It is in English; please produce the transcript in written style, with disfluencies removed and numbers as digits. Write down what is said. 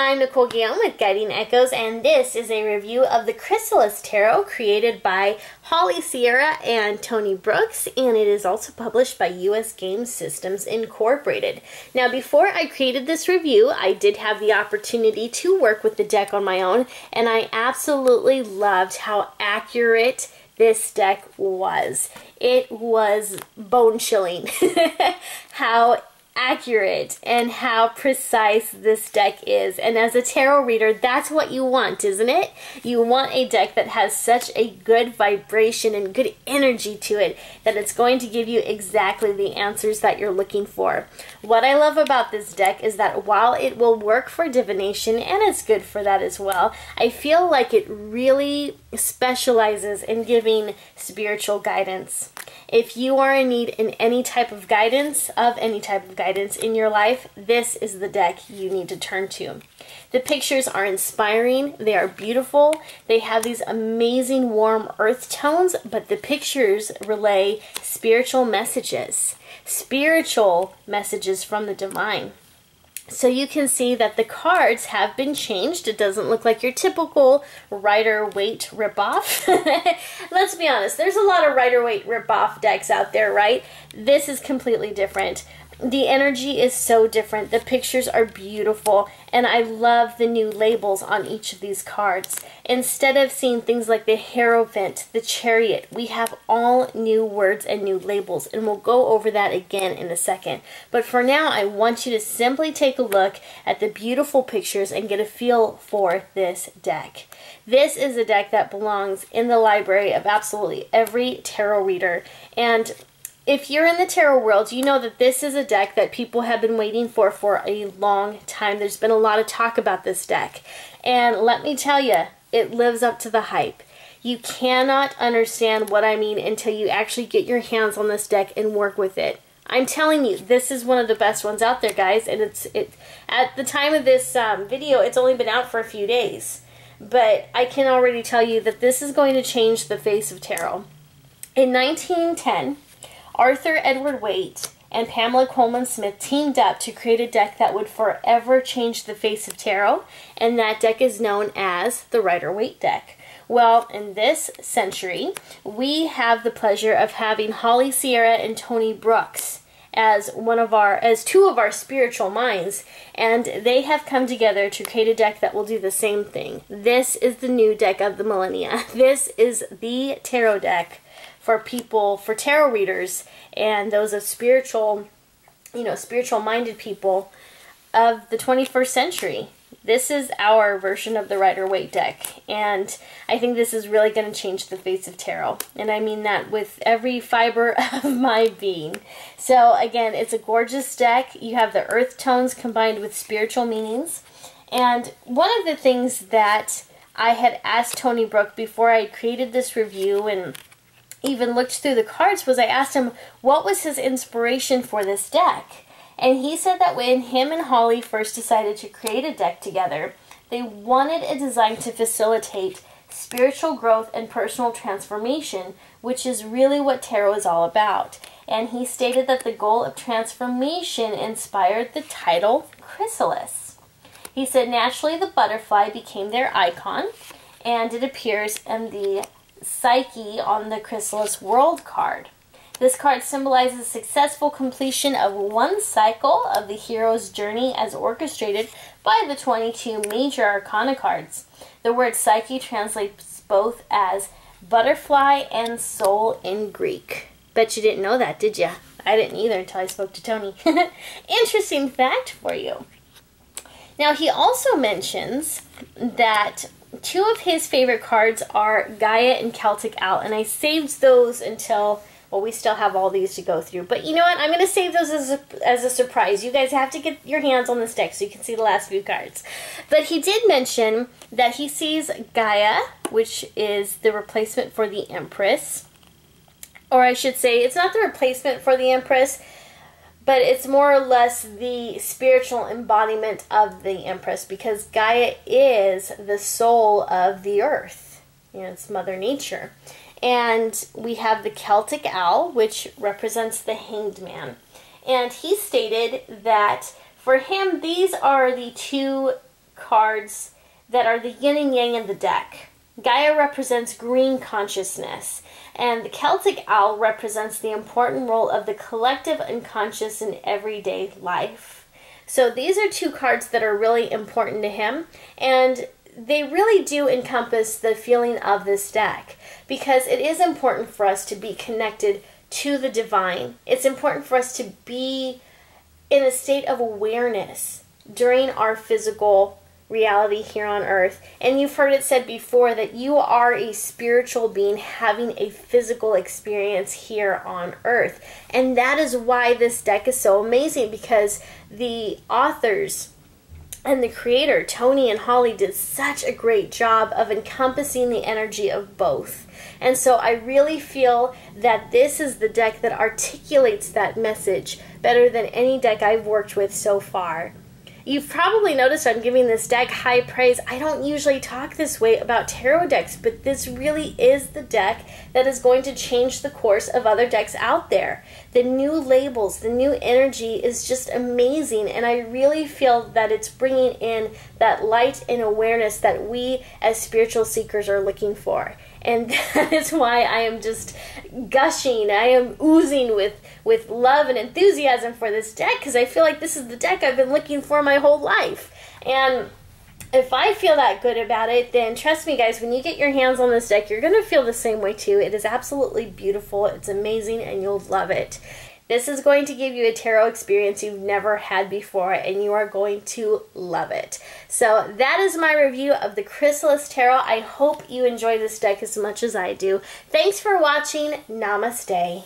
I'm Nicole Guillaume with Guiding Echoes, and this is a review of the Chrysalis Tarot created by Holly Sierra and Tony Brooks, and it is also published by US Game Systems Incorporated. Now, before I created this review, I did have the opportunity to work with the deck on my own, and I absolutely loved how accurate this deck was. It was bone-chilling how accurate and how precise this deck is. And as a tarot reader, that's what you want, isn't it? You want a deck that has such a good vibration and good energy to it that it's going to give you exactly the answers that you're looking for. What I love about this deck is that while it will work for divination, and it's good for that as well, I feel like it really specializes in giving spiritual guidance. If you are in need in any type of guidance, in your life, this is the deck you need to turn to. The pictures are inspiring, they are beautiful, they have these amazing warm earth tones, but the pictures relay spiritual messages from the divine. So you can see that the cards have been changed. It doesn't look like your typical Rider-Waite ripoff. Let's be honest, there's a lot of Rider-Waite ripoff decks out there, right? This is completely different. The energy is so different. The pictures are beautiful, and I love the new labels on each of these cards. Instead of seeing things like the Hierophant, the Chariot, we have all new words and new labels, and we'll go over that again in a second. But for now, I want you to simply take a look at the beautiful pictures and get a feel for this deck. This is a deck that belongs in the library of absolutely every tarot reader, and if you're in the tarot world, you know that this is a deck that people have been waiting for a long time. There's been a lot of talk about this deck. And let me tell you, it lives up to the hype. You cannot understand what I mean until you actually get your hands on this deck and work with it. I'm telling you, this is one of the best ones out there, guys. And at the time of this video, it's only been out for a few days. But I can already tell you that this is going to change the face of tarot. In 1910, Arthur Edward Waite and Pamela Coleman Smith teamed up to create a deck that would forever change the face of tarot, and that deck is known as the Rider-Waite deck. Well, in this century, we have the pleasure of having Holly Sierra and Tony Brooks as two of our spiritual minds, and they have come together to create a deck that will do the same thing. This is the new deck of the millennia. This is the tarot deck for people, for tarot readers, and those of spiritual minded people of the 21st century. This is our version of the Rider-Waite deck, and I think this is really going to change the face of tarot, and I mean that with every fiber of my being. So again, it's a gorgeous deck. You have the earth tones combined with spiritual meanings, and one of the things that I had asked Tony Brooks before I created this review and even looked through the cards was I asked him what was his inspiration for this deck. And he said that when him and Holly first decided to create a deck together, they wanted a design to facilitate spiritual growth and personal transformation, which is really what tarot is all about. And he stated that the goal of transformation inspired the title Chrysalis. He said naturally the butterfly became their icon, and it appears in the Psyche on the Chrysalis World card. This card symbolizes successful completion of one cycle of the hero's journey as orchestrated by the 22 major arcana cards. The word Psyche translates both as butterfly and soul in Greek. Bet you didn't know that, did you? I didn't either until I spoke to Tony. Interesting fact for you. Now, he also mentions that two of his favorite cards are Gaia and Celtic Owl, and I saved those until, well, we still have all these to go through. But you know what? I'm going to save those as a surprise. You guys have to get your hands on this deck so you can see the last few cards. But he did mention that he sees Gaia, which is the replacement for the Empress. Or I should say, it's not the replacement for the Empress, but it's more or less the spiritual embodiment of the Empress, because Gaia is the soul of the earth. You know, it's Mother Nature. And we have the Celtic Owl, which represents the Hanged Man. And he stated that for him, these are the two cards that are the yin and yang in the deck. Gaia represents green consciousness, and the Celtic owl represents the important role of the collective unconscious in everyday life. So these are two cards that are really important to him, and they really do encompass the feeling of this deck, because it is important for us to be connected to the divine. It's important for us to be in a state of awareness during our physical reality here on earth. And you've heard it said before that you are a spiritual being having a physical experience here on earth. And that is why this deck is so amazing, because the authors and the creator, Tony and Holly, did such a great job of encompassing the energy of both. And so I really feel that this is the deck that articulates that message better than any deck I've worked with so far. You've probably noticed I'm giving this deck high praise. I don't usually talk this way about tarot decks, but this really is the deck that is going to change the course of other decks out there. The new labels, the new energy is just amazing, and I really feel that it's bringing in that light and awareness that we as spiritual seekers are looking for. And that is why I am just gushing. I am oozing with love and enthusiasm for this deck, because I feel like this is the deck I've been looking for my whole life. And if I feel that good about it, then trust me guys, when you get your hands on this deck, you're going to feel the same way too. It is absolutely beautiful. It's amazing, and you'll love it. This is going to give you a tarot experience you've never had before, and you are going to love it. So that is my review of the Chrysalis Tarot. I hope you enjoy this deck as much as I do. Thanks for watching. Namaste.